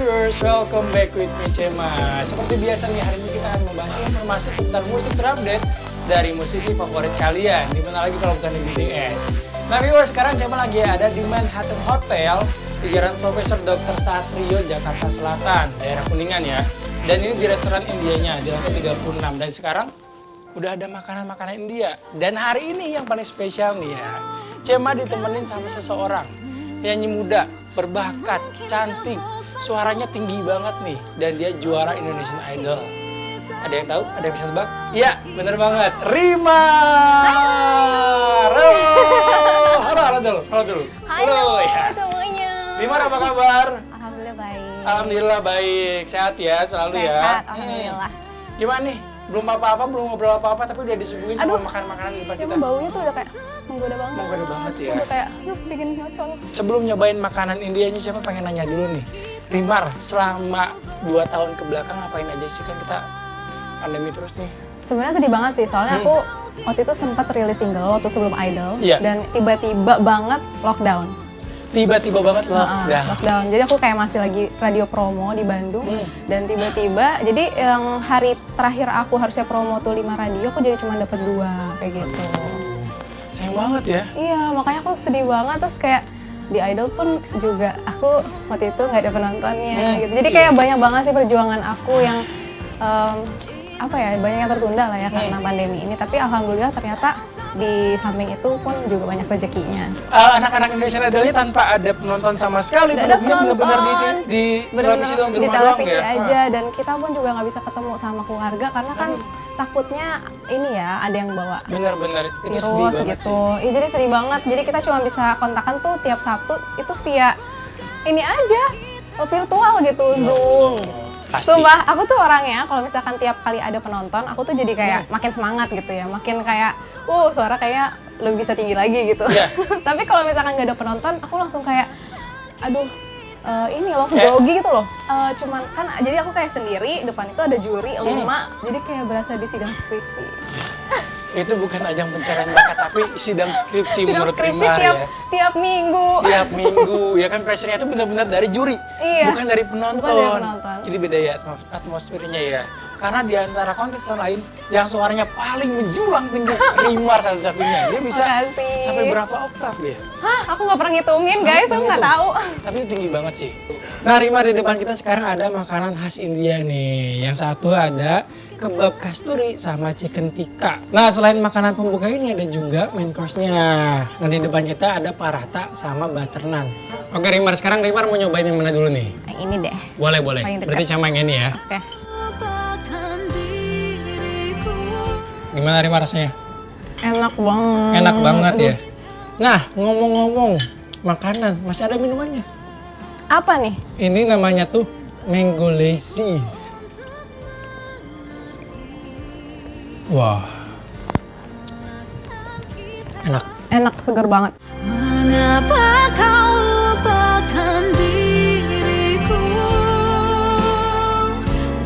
viewers, welcome back with me Cema. Seperti biasa nih, hari ini kita akan membahas informasi seputar musik terupdate dari musisi favorit kalian. Dimana lagi kalau bukan di BTS. Nah viewers, sekarang Cema lagi ada di Manhattan Hotel di Jalan Profesor Dr. Satrio, Jakarta Selatan, daerah Kuningan ya. Dan ini di restoran Indianya, di lantai 36. Dan sekarang udah ada makanan-makanan India. Dan hari ini yang paling spesial nih ya, Cema ditemenin sama seseorang penyanyi muda, berbakat, cantik, suaranya tinggi banget nih, dan dia juara Indonesian Idol. Ada yang tahu? Ada yang bisa tebak? Iya, bener banget. Rima. Halo. Halo dulu. Halo ya. semuanya. Rima, apa kabar? Alhamdulillah baik. Alhamdulillah baik. Sehat ya selalu ya. Sehat, alhamdulillah. Gimana nih? Belum apa-apa, belum ngobrol apa-apa, tapi udah disuguhin sama makanan-makanan di depan kita. Emang baunya tuh udah kayak menggoda banget. Menggoda banget ya. Udah kayak, bikin nyocol. Sebelum nyobain makanan Indianya, siapa pengen nanya dulu nih. Rimar, selama 2 tahun kebelakang ngapain aja sih? Kan kita pandemi terus nih. Sebenarnya sedih banget sih, soalnya aku waktu itu sempat rilis single waktu sebelum Idol. Iya. Dan tiba-tiba banget lockdown. Tiba-tiba banget lockdown. Lockdown. Jadi aku kayak masih lagi radio promo di Bandung. Dan tiba-tiba, jadi yang hari terakhir aku harusnya promo tuh 5 radio, aku jadi cuma dapat 2 kayak gitu. Sayang banget ya. Iya, makanya aku sedih banget. Terus kayak di Idol pun juga aku waktu itu nggak ada penontonnya gitu. Jadi kayak banyak banget sih perjuangan aku yang banyak yang tertunda lah ya karena pandemi ini. Tapi alhamdulillah ternyata di samping itu pun juga banyak rezekinya. Anak-anak Indonesian Idol-nya tanpa ada penonton sama sekali. Nggak ada penonton. Benar-benar di televisi doang, di rumah televisi doang ya? aja. Dan kita pun juga nggak bisa ketemu sama keluarga karena kan takutnya ini ya ada yang bawa Benar-benar. Itu sedih virus banget gitu. sih. Jadi sedih banget. Jadi kita cuma bisa kontakan tuh tiap Sabtu itu via ini aja virtual gitu, Zoom. Pasti. Sumpah, aku tuh orangnya kalau misalkan tiap kali ada penonton, aku tuh jadi kayak makin semangat gitu ya, makin kayak, suara kayak lebih bisa tinggi lagi gitu. Yeah. Tapi kalau misalkan nggak ada penonton, aku langsung kayak, aduh, ini loh, grogi gitu loh. Cuman kan, jadi aku kayak sendiri, depan itu ada juri 5, jadi kayak berasa di sidang skripsi. Itu bukan ajang pencarian bakat, tapi sidang skripsi Sidang menurut skripsi Rimar ya. tiap minggu. Tiap minggu, ya kan pressure-nya itu benar-benar dari juri, Iya. bukan dari penonton. Bukan dari penonton. Jadi beda ya atmosfernya ya. Karena di antara kontestan lain, yang suaranya paling menjulang tinggi, Rimar satu-satunya. Dia bisa Makasih. sampai berapa oktav ya? Hah, aku nggak pernah ngitungin guys, aku nggak tahu. Tapi itu tinggi banget sih. Nah Rimar, di depan kita sekarang ada makanan khas India nih. Yang satu ada kebab kasturi sama chicken tikka. Nah selain makanan pembuka ini ada juga main course-nya. Nah di depan kita ada paratha sama butter naan. Oke Rimar, sekarang Rimar mau nyobain yang mana dulu nih? Yang ini deh. Boleh. Paling dekat. Berarti sama yang ini ya. Oke. Gimana Rimar rasanya? Enak banget. Enak banget Aduh. ya. Nah ngomong-ngomong makanan, masih ada minumannya. Apa nih? Ini namanya tuh mango lassi. Wah. Enak. Enak, segar banget. Mengapa kau lupakan diriku?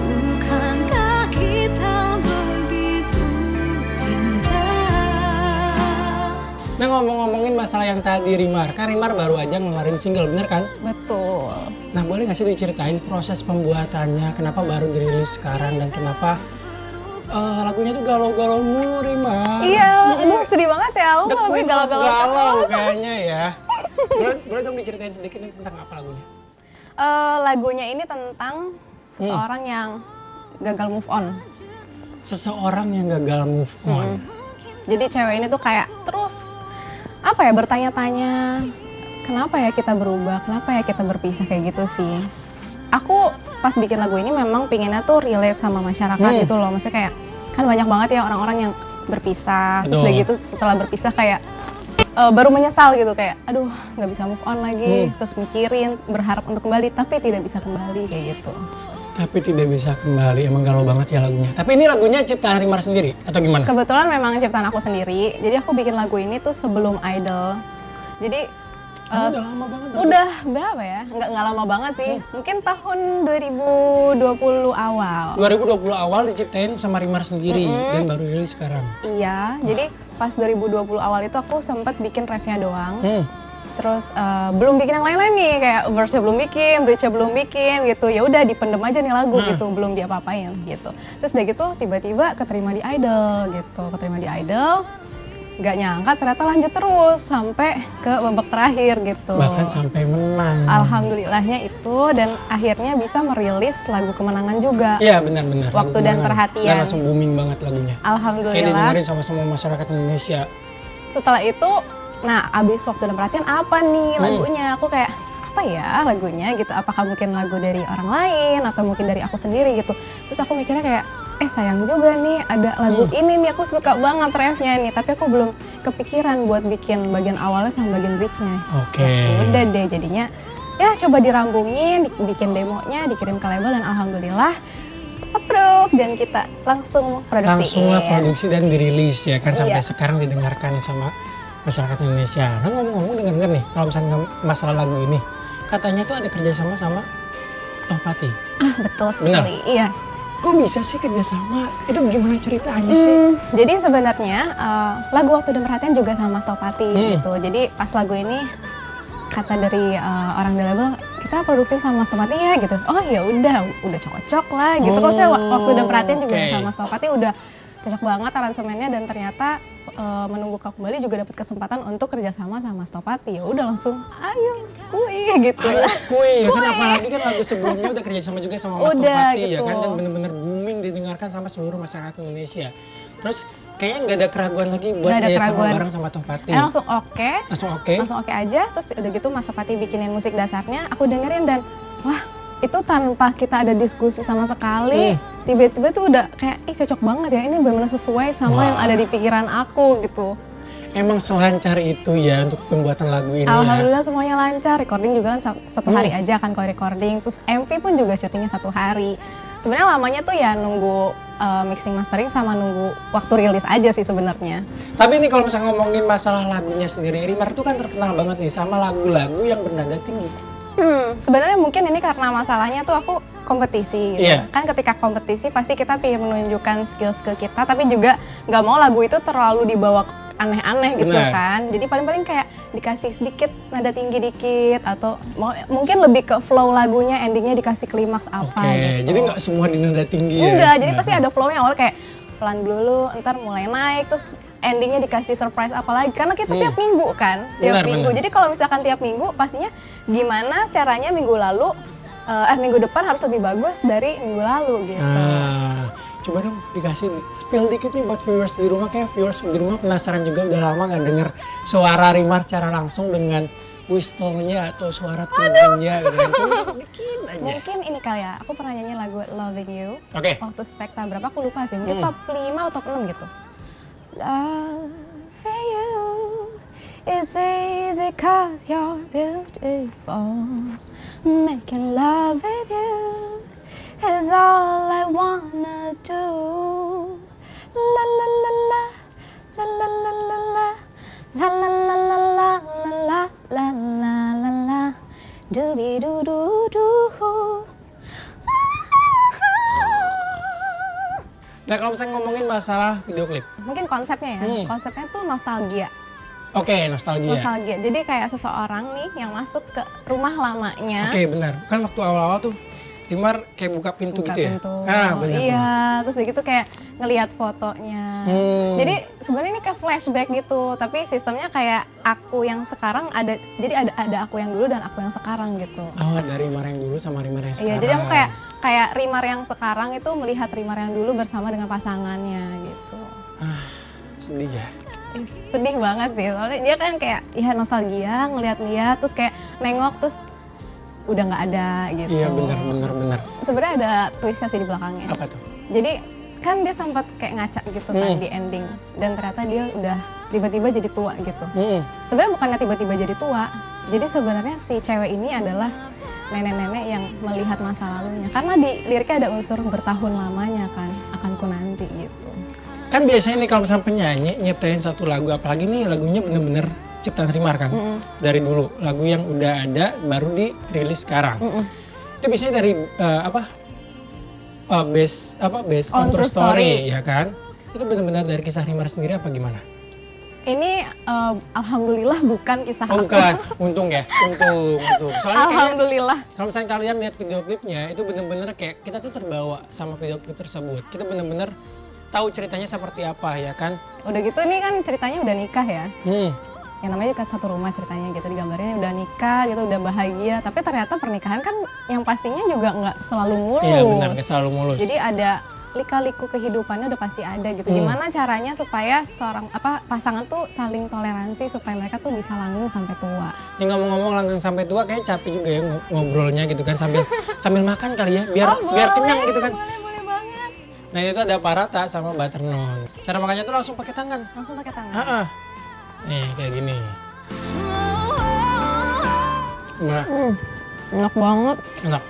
Bukankah kita begitu indah? Nah ngomong-ngomongin masalah yang tadi Rimar, kan Rimar baru aja ngeluarin single, bener kan? Betul. Nah boleh nggak sih diceritain proses pembuatannya, kenapa baru dirilis sekarang dan kenapa lagunya tuh galau-galau mulu Rimar? Iya, aduh sedih banget ya. Aku kalau gue galau-galau terus. kayaknya ya. Boleh dong diceritain sedikit nih tentang apa lagunya? Lagunya ini tentang seseorang yang gagal move on. Seseorang yang gagal move on. Jadi cewek ini tuh kayak terus bertanya-tanya, kenapa ya kita berubah, kenapa ya kita berpisah kayak gitu sih. Aku pas bikin lagu ini memang pinginnya tuh relate sama masyarakat gitu loh. Maksudnya kayak kan banyak banget ya orang-orang yang berpisah, terus udah gitu setelah berpisah kayak baru menyesal gitu, kayak aduh nggak bisa move on lagi, terus mikirin, berharap untuk kembali tapi tidak bisa kembali kayak gitu. Tapi tidak bisa kembali, emang galau banget ya lagunya. Tapi ini lagunya ciptaan Rimar sendiri atau gimana? Kebetulan memang ciptaan aku sendiri, jadi aku bikin lagu ini tuh sebelum Idol. Jadi Udah lama banget. udah berapa ya? Nggak lama banget sih. Mungkin tahun 2020 awal. 2020 awal diciptain sama Rimar sendiri dan baru rilis sekarang. Iya, jadi pas 2020 awal itu aku sempat bikin refnya doang. Terus belum bikin yang lain-lain nih, kayak verse-nya belum bikin, bridge-nya belum bikin gitu. Ya udah dipendem aja nih lagu gitu, belum diapa-apain gitu. Terus udah gitu tiba-tiba keterima di Idol gitu. Keterima di Idol, nggak nyangka ternyata lanjut terus sampai ke babak terakhir gitu. Bahkan sampai menang. Alhamdulillahnya itu, dan akhirnya bisa merilis lagu kemenangan juga. Iya benar-benar. Waktu dan Perhatian. Dan langsung booming banget lagunya. Kayak Alhamdulillah. didengerin sama semua masyarakat Indonesia. Setelah itu, nah abis Waktu dan Perhatian apa nih lagunya? Aku kayak, apa ya lagunya gitu? Apakah mungkin lagu dari orang lain atau mungkin dari aku sendiri gitu? Terus aku mikirnya kayak, sayang juga nih ada lagu ini nih, aku suka banget refnya nih, tapi aku belum kepikiran buat bikin bagian awalnya sama bagian bridge-nya. Oke. Udah deh, jadinya ya coba dirambungin, bikin demonya, dikirim ke label, dan alhamdulillah approve, dan kita langsung produksi. Langsung lah produksi dan dirilis ya kan, sampai Iya. sekarang didengarkan sama masyarakat Indonesia. Nah ngomong-ngomong denger nih, kalau misalnya masalah lagu ini, katanya tuh ada kerjasama sama Tohpati. Betul sekali, iya. Kok bisa sih kerjasama? Itu gimana ceritanya sih? Jadi sebenarnya lagu Waktu dan Perhatian juga sama Mas Tohpati gitu. Jadi pas lagu ini kata dari orang di label, kita produksi sama Mas Tohpati ya gitu. Oh ya udah cocok lah gitu. Kalau saya Waktu dan Perhatian juga sama Mas Tohpati udah cocok banget aransemennya, dan ternyata Menunggu Kau Kembali juga dapat kesempatan untuk kerjasama sama Mas Tohpati. Ya udah langsung ayo skui gitu. Ayo skui ya kan, apalagi kan lagu sebelumnya udah kerjasama juga sama Mas Tohpati gitu. ya kan, dan bener-bener booming didengarkan sama seluruh masyarakat Indonesia. Terus kayaknya nggak ada keraguan lagi buat kerjasama bareng sama Tohpati. Langsung oke. Langsung oke aja. Terus udah gitu Mas Tohpati bikinin musik dasarnya, aku dengerin, dan wah itu tanpa kita ada diskusi sama sekali, tiba-tiba tuh udah kayak cocok banget ya, ini benar-benar sesuai sama yang ada di pikiran aku gitu. Emang selancar itu ya untuk pembuatan lagu ini. Alhamdulillah semuanya lancar, recording juga kan satu hari aja kan kalau recording, terus MV pun juga syutingnya 1 hari. Sebenarnya lamanya tuh ya nunggu mixing mastering sama nunggu waktu rilis aja sih sebenarnya. Tapi ini kalau misalnya ngomongin masalah lagunya sendiri, Rimar tuh kan terkenal banget nih sama lagu-lagu yang bernada tinggi. Sebenarnya mungkin ini karena masalahnya tuh aku kompetisi gitu. Iya. Kan ketika kompetisi pasti kita pengen menunjukkan skill-skill kita, tapi juga nggak mau lagu itu terlalu dibawa aneh-aneh gitu kan. Jadi paling-paling kayak dikasih sedikit nada tinggi dikit, atau mungkin lebih ke flow lagunya, endingnya dikasih klimaks apa gitu. Jadi nggak semua di nada tinggi Enggak, ya? jadi pasti ada flow-nya awal kayak pelan dulu, ntar mulai naik, terus endingnya dikasih surprise apa lagi, karena kita tiap minggu kan, tiap minggu. Jadi kalau misalkan tiap minggu, pastinya gimana caranya minggu depan harus lebih bagus dari minggu lalu gitu. Coba dong dikasih spill dikit nih buat viewers di rumah, kayak viewers di rumah penasaran juga, udah lama nggak denger suara Rimar secara langsung dengan whistle-nya atau suara tingginya gitu kan. Coba dikit aja. Mungkin ini kali ya, aku pernah nyanyi lagu Loving You waktu Spekta berapa aku lupa sih, mungkin top 5 atau top 6 gitu. Loving you is easy cause you're beautiful. Making love with you is all I wanna do. La la la la, la la la la la, la la la la la, la la la la la, dooby doo doo doo. Nah kalau misalnya ngomongin masalah video klip, mungkin konsepnya ya, konsepnya tuh nostalgia. Oke, nostalgia. Nostalgia, jadi kayak seseorang nih yang masuk ke rumah lamanya. Oke, benar. Kan waktu awal-awal tuh Rimar kayak buka pintu gitu ya? Benar. Iya, terus gitu kayak ngelihat fotonya. Jadi sebenarnya ini kayak flashback gitu, tapi sistemnya kayak aku yang sekarang ada, jadi ada aku yang dulu dan aku yang sekarang gitu. Oh, dari Rimar yang dulu sama Rimar yang sekarang. Iya, jadi aku kayak Rimar yang sekarang itu melihat Rimar yang dulu bersama dengan pasangannya gitu. Sedih ya? Sedih banget sih, soalnya dia kan kayak ya nostalgia, ngeliat-liat, terus kayak nengok, terus udah nggak ada gitu. Iya benar. Sebenarnya ada twistnya sih di belakangnya. Apa tuh? Jadi kan dia sempat kayak ngaca gitu kan di ending, dan ternyata dia udah tiba-tiba jadi tua gitu. Sebenarnya bukannya tiba-tiba jadi tua, jadi sebenarnya si cewek ini adalah nenek-nenek yang melihat masa lalunya, karena di liriknya ada unsur bertahun lamanya kan, akanku nanti gitu. Kan biasanya nih kalau misalnya penyanyi nyiptain satu lagu, apalagi nih lagunya bener-bener ciptaan Rimar kan, dari dulu lagu yang udah ada baru dirilis sekarang. Itu biasanya dari based on true story ya kan? Itu benar-benar dari kisah Rimar sendiri apa gimana? Ini alhamdulillah bukan kisah Oh aku. bukan, untung ya, untung. Soalnya kayaknya Alhamdulillah. kalau misalnya kalian lihat video klipnya, itu bener-bener kayak kita tuh terbawa sama video klip tersebut. Kita bener-bener tahu ceritanya seperti apa ya kan? Udah gitu ini kan ceritanya udah nikah ya. Hmm. Yang namanya juga satu rumah ceritanya gitu, digambarnya udah nikah gitu, udah bahagia. Tapi ternyata pernikahan kan yang pastinya juga nggak selalu mulus. Iya benar, nggak selalu mulus. Jadi ada lika-liku kehidupannya udah pasti ada gitu. Gimana caranya supaya seorang pasangan tuh saling toleransi supaya mereka tuh bisa langgeng sampai tua. Ini ngomong-ngomong langgeng sampai tua kayak capek juga ya ngobrolnya gitu kan sambil makan kali ya biar boleh, kenyang gitu kan. Boleh banget. Nah itu ada Parata sama Butternut. Cara makannya tuh langsung pakai tangan. Langsung pakai tangan. Ah. Nih kayak gini. Nah, Enak banget. enak.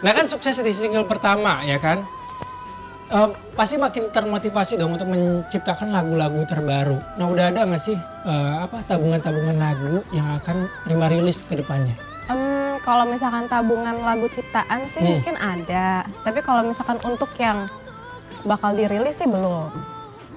Nah kan sukses di single pertama ya kan. Pasti makin termotivasi dong untuk menciptakan lagu-lagu terbaru. Nah udah ada nggak sih tabungan-tabungan lagu yang akan Rima rilis ke depannya? Kalau misalkan tabungan lagu ciptaan sih mungkin ada. Tapi kalau misalkan untuk yang bakal dirilis sih belum.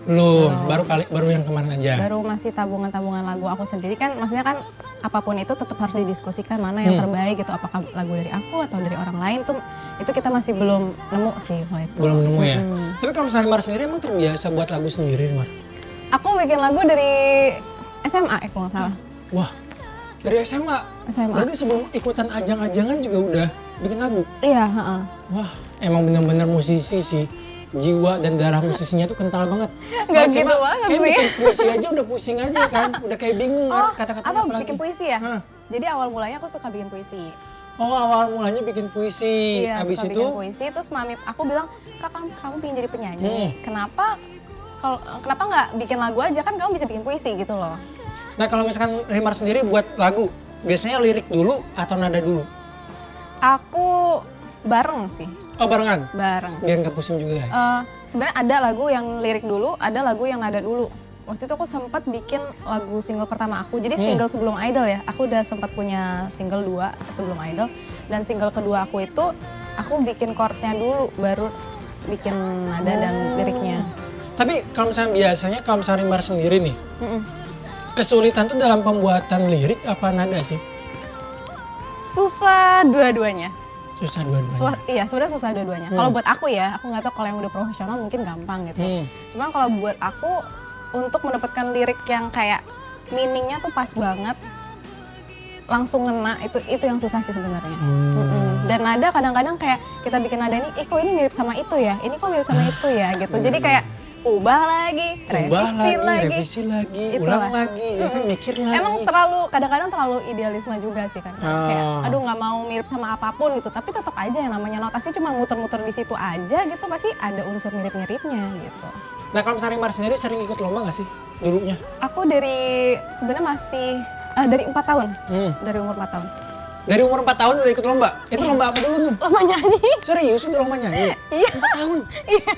Belum, baru yang kemarin aja. Baru masih tabungan-tabungan lagu aku sendiri kan, maksudnya kan apapun itu tetap harus didiskusikan mana yang terbaik gitu, apakah lagu dari aku atau dari orang lain tuh itu kita masih belum nemu sih kalau itu. Belum nemu ya. Tapi kalau misalnya Mar sendiri emang terbiasa buat lagu sendiri, Mar? Aku bikin lagu dari SMA kalau nggak salah. Wah, dari SMA? SMA. Berarti sebelum ikutan ajang-ajangan juga udah bikin lagu? Iya, heeh. Wah, emang bener-bener musisi sih. Jiwa dan darah musisinya tuh kental banget. Nggak Nah, gitu cuma banget kayak sih. bikin puisi aja udah pusing aja kan. Udah kayak bingung Oh, kata-katanya apa apalagi. bikin puisi ya? Hah. Jadi awal mulanya aku suka bikin puisi. Oh, awal mulanya bikin puisi. Iya, Habis suka itu bikin puisi. Terus mami aku bilang, "Kak, kamu pengen jadi penyanyi. Kenapa nggak bikin lagu aja, kan kamu bisa bikin puisi gitu loh." Nah, kalau misalkan Rimar sendiri buat lagu, biasanya lirik dulu atau nada dulu? Aku bareng sih, Oh, barengan. bareng. Biar nggak pusing juga ya. Sebenarnya ada lagu yang lirik dulu, ada lagu yang nada dulu. Waktu itu aku sempat bikin lagu single pertama aku. Jadi single sebelum Idol ya. Aku udah sempat punya single 2 sebelum Idol. Dan single kedua aku itu aku bikin chordnya dulu, baru bikin nada dan liriknya. Tapi kalau misalnya biasanya kalau misalnya Rimar sendiri nih, kesulitan tuh dalam pembuatan lirik apa nada sih? Susah dua-duanya. Susah dua-duanya. Iya, sebenarnya susah dua-duanya. Kalau buat aku ya, aku nggak tahu kalau yang udah profesional mungkin gampang gitu. Cuma kalau buat aku untuk mendapatkan lirik yang kayak meaningnya tuh pas banget, langsung ngena, itu yang susah sih sebenarnya. Dan nada kadang-kadang kayak kita bikin nada ini, kok ini mirip sama itu ya, ini kok mirip sama itu ya gitu. Jadi kayak ubah lagi, revisi lagi, ulang lagi, ya kan mikir lagi. Emang kadang-kadang terlalu idealisme juga sih kan. Kayak aduh nggak mau mirip sama apapun gitu, tapi tetap aja yang namanya notasi cuma muter-muter di situ aja gitu, pasti ada unsur mirip-miripnya gitu. Nah kalau misalnya Rimar sendiri sering ikut lomba nggak sih dulunya? Aku sebenarnya masih dari 4 tahun, dari umur 4 tahun. Dari umur 4 tahun udah ikut lomba? Itu lomba apa dulu tuh? Lomba nyanyi. Serius itu lomba nyanyi? Iya. 4 tahun? Iya.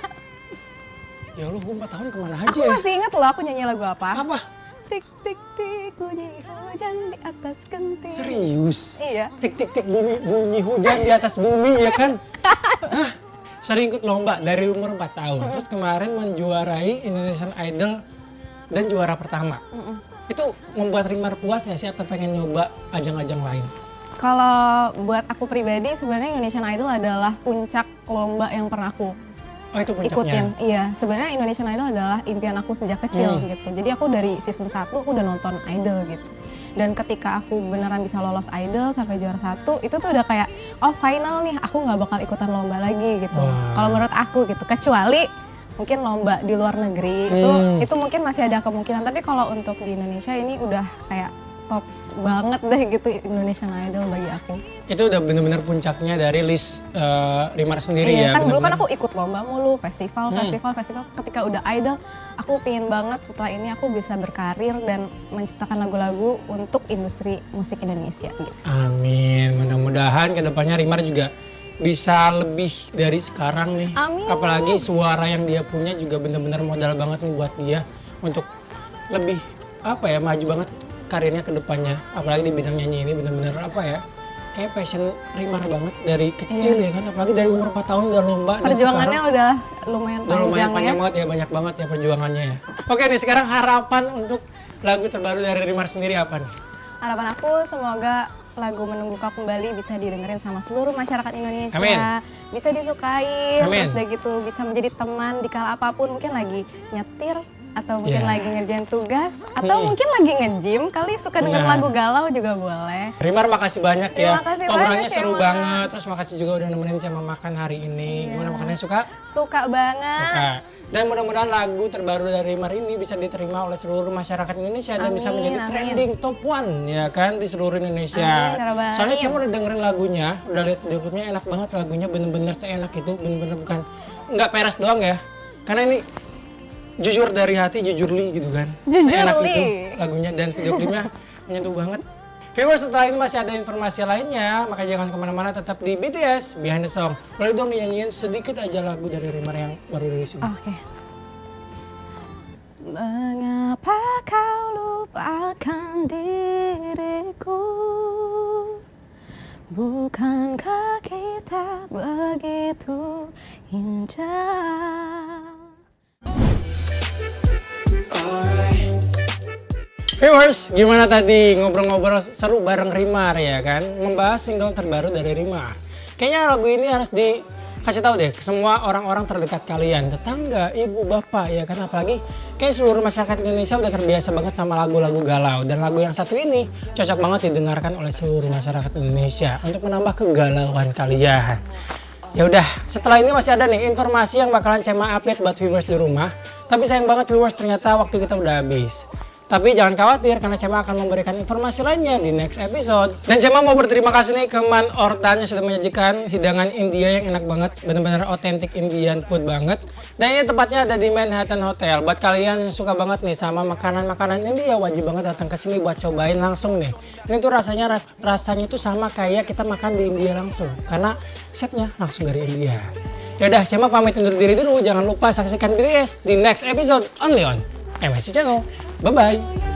Ya Allah, gue 4 tahun kemana aja Aku ya? masih ingat loh aku nyanyi lagu apa. Apa? Tik tik tik bunyi hujan di atas genting. Serius? Iya. Tik tik tik bunyi hujan di atas bumi ya kan? Hah? Sering ikut lomba dari umur 4 tahun. Terus kemarin menjuarai Indonesian Idol dan juara pertama. Itu membuat Rimar puas nggak sih atau pengen nyoba ajang-ajang lain? Kalau buat aku pribadi sebenarnya Indonesian Idol adalah puncak lomba yang pernah aku Oh itu puncaknya? ikutin. Iya, sebenarnya Indonesian Idol adalah impian aku sejak kecil gitu. Jadi aku dari season 1 aku udah nonton Idol gitu. Dan ketika aku beneran bisa lolos Idol sampai juara 1, itu tuh udah kayak, oh final nih, aku nggak bakal ikutan lomba lagi gitu. Kalau menurut aku gitu, kecuali mungkin lomba di luar negeri, itu mungkin masih ada kemungkinan. Tapi kalau untuk di Indonesia ini udah kayak top banget deh gitu Indonesian Idol bagi aku. Itu udah bener-bener puncaknya dari list Rimar sendiri ya? Kan dulu kan bener-bener. aku ikut lomba mulu, festival. Ketika udah Idol, aku pengen banget setelah ini aku bisa berkarir dan menciptakan lagu-lagu untuk industri musik Indonesia gitu. Amin, mudah-mudahan kedepannya Rimar juga bisa lebih dari sekarang nih. Amin. Apalagi suara yang dia punya juga bener-bener modal banget nih buat dia untuk lebih maju banget karirnya ke depannya. Apalagi di bidang nyanyi ini bener-bener kayak kayak passion Rimar banget dari kecil ya kan, apalagi dari umur 4 tahun udah lomba. Perjuangannya udah lumayan udah lumayan panjang panjang ya. banget ya, banyak banget ya perjuangannya ya. Oke nih, sekarang harapan untuk lagu terbaru dari Rimar sendiri apa nih? Harapan aku semoga lagu Menunggu Kau Kembali bisa didengerin sama seluruh masyarakat Indonesia. Amin. Bisa disukai, Amin. terus udah gitu bisa menjadi teman di kala apapun, mungkin lagi nyetir atau mungkin Yeah. lagi ngerjain tugas atau mungkin lagi nge-gym, kali suka denger Nah. lagu galau juga boleh. Rimar makasih banyak ya. Terima kasih Ngobrolnya banyak, seru Cema. banget. Terus makasih juga udah nemenin Cema makan hari ini. Iya. Gimana makannya, suka? Suka banget. Suka. Dan mudah-mudahan lagu terbaru dari Rimar ini bisa diterima oleh seluruh masyarakat Indonesia dan bisa Amin, menjadi amin. trending top 1 ya kan di seluruh Indonesia. Amin, ya Rabbal Soalnya Alamin. Cema udah dengerin lagunya, udah lihat video klipnya, enak banget lagunya, bener-bener seenak itu, bener-bener bukan nggak peres doang ya. Karena ini jujur dari hati, jujur li gitu kan. Jujur Seenak li. itu lagunya dan video klipnya menyentuh banget. Viewers, setelah ini masih ada informasi lainnya, maka jangan kemana-mana, tetap di BTS Behind the Song. Boleh dong nyanyiin sedikit aja lagu dari Rimar yang baru rilis ini. Oke. Mengapa kau lupakan diriku? Bukankah kita begitu indah? Viewers, gimana tadi ngobrol-ngobrol seru bareng Rimar ya kan? Membahas single terbaru dari Rimar. Kayaknya lagu ini harus dikasih tahu deh ke semua orang-orang terdekat kalian, tetangga, ibu, bapak ya kan, apalagi kayak seluruh masyarakat Indonesia udah terbiasa banget sama lagu-lagu galau, dan lagu yang satu ini cocok banget didengarkan oleh seluruh masyarakat Indonesia untuk menambah kegalauan kalian. Ya udah, setelah ini masih ada nih informasi yang bakalan Cema update buat viewers di rumah. Tapi sayang banget viewers, ternyata waktu kita udah habis. Tapi jangan khawatir karena Cema akan memberikan informasi lainnya di next episode. Dan Cema mau berterima kasih nih ke Man Ortan yang sudah menyajikan hidangan India yang enak banget, benar-benar otentik Indian food banget. Dan ini tempatnya ada di Manhattan Hotel. Buat kalian yang suka banget nih sama makanan-makanan India, wajib banget datang ke sini buat cobain langsung nih. Ini tuh rasanya tuh sama kayak kita makan di India langsung, karena chefnya langsung dari India. Yaudah, Cema pamit undur diri dulu. Jangan lupa saksikan BTS di next episode only on MSC Channel. Bye-bye.